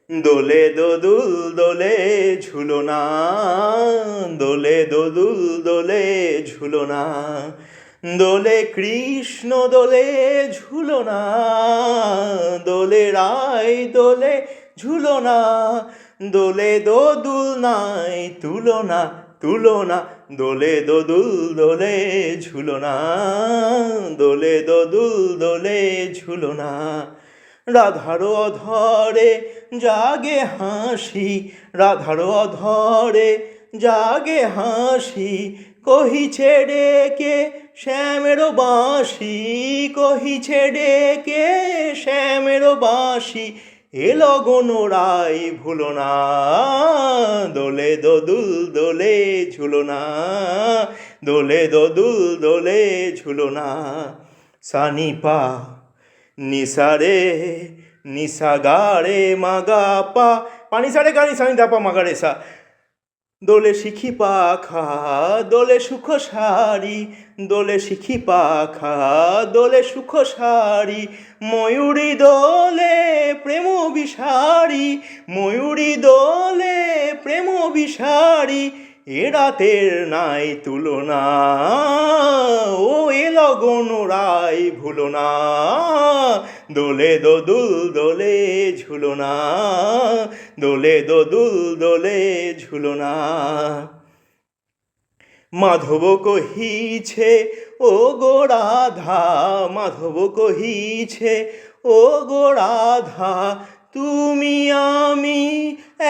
দোলে দোদুল দোলে ঝুলনা, দোলে দোদুল দোলে ঝুলনা, দোলে কৃষ্ণ দোলে ঝুলনা, দোলে রায় দোলে ঝুলনা, দোলে দোদুল নাই তুলনা তুলনা, দোলে দোদুল দোলে ঝুলনা, দোলে দোদুল দোলে ঝুলনা। রাধার অধরে জাগে হাসি, রাধার অধরে জাগে হাসি, কহিছে ডেকে শ্যামের বাঁশি, কহিছে ডেকে শ্যামের বাঁশি, এ লগন রায় ভুলো না, দোলে দোদুল দোলে ঝুলনা, দোলে দোদুল দোলে ঝুলনা। সানিপা নিসারে নিসা গারে মাগা পা, পানি সারে গানি সানি দাপা মাগারে সা, দোলে শিখি পাখা দোলে সুখ সারি, দোলে শিখি পাখা দোলে সুখ সারি, ময়ূরী দোলে প্রেম বিসারি, ময়ূরী দোলে প্রেম বিসারি, এ রাতের নাই তুলনা, ও এ লগন রায় ভুলো না, দোলে দোদুল দোলে ঝুলনা, দোলে দোদুল দোলে ঝুলনা। মাধব কহিছে ও গো রাধা, মাধব কহিছে ও গো রাধা, তুমি আমি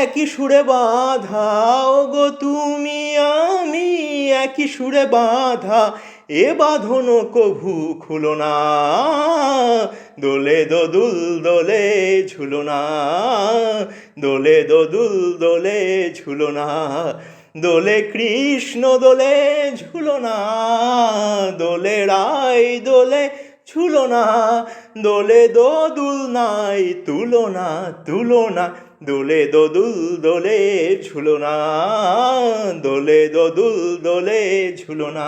একই সুরে বাঁধা, ও গো তুমি আমি একই সুরে বাঁধা, এ বাঁধন কভু খুলো না, দোলে দোদুল দোলে ঝুলনা, দোলে দোদুল দোলে ঝুলনা, দোলে কৃষ্ণ দোলে ঝুলনা, দোলে রায় দোলে ঝুলনা, দোলে দোদুল নাই তুলনা তুলনা, দোলে দোদুল দোলে ঝুলনা, দোলে দোদুল দোলে ঝুলনা।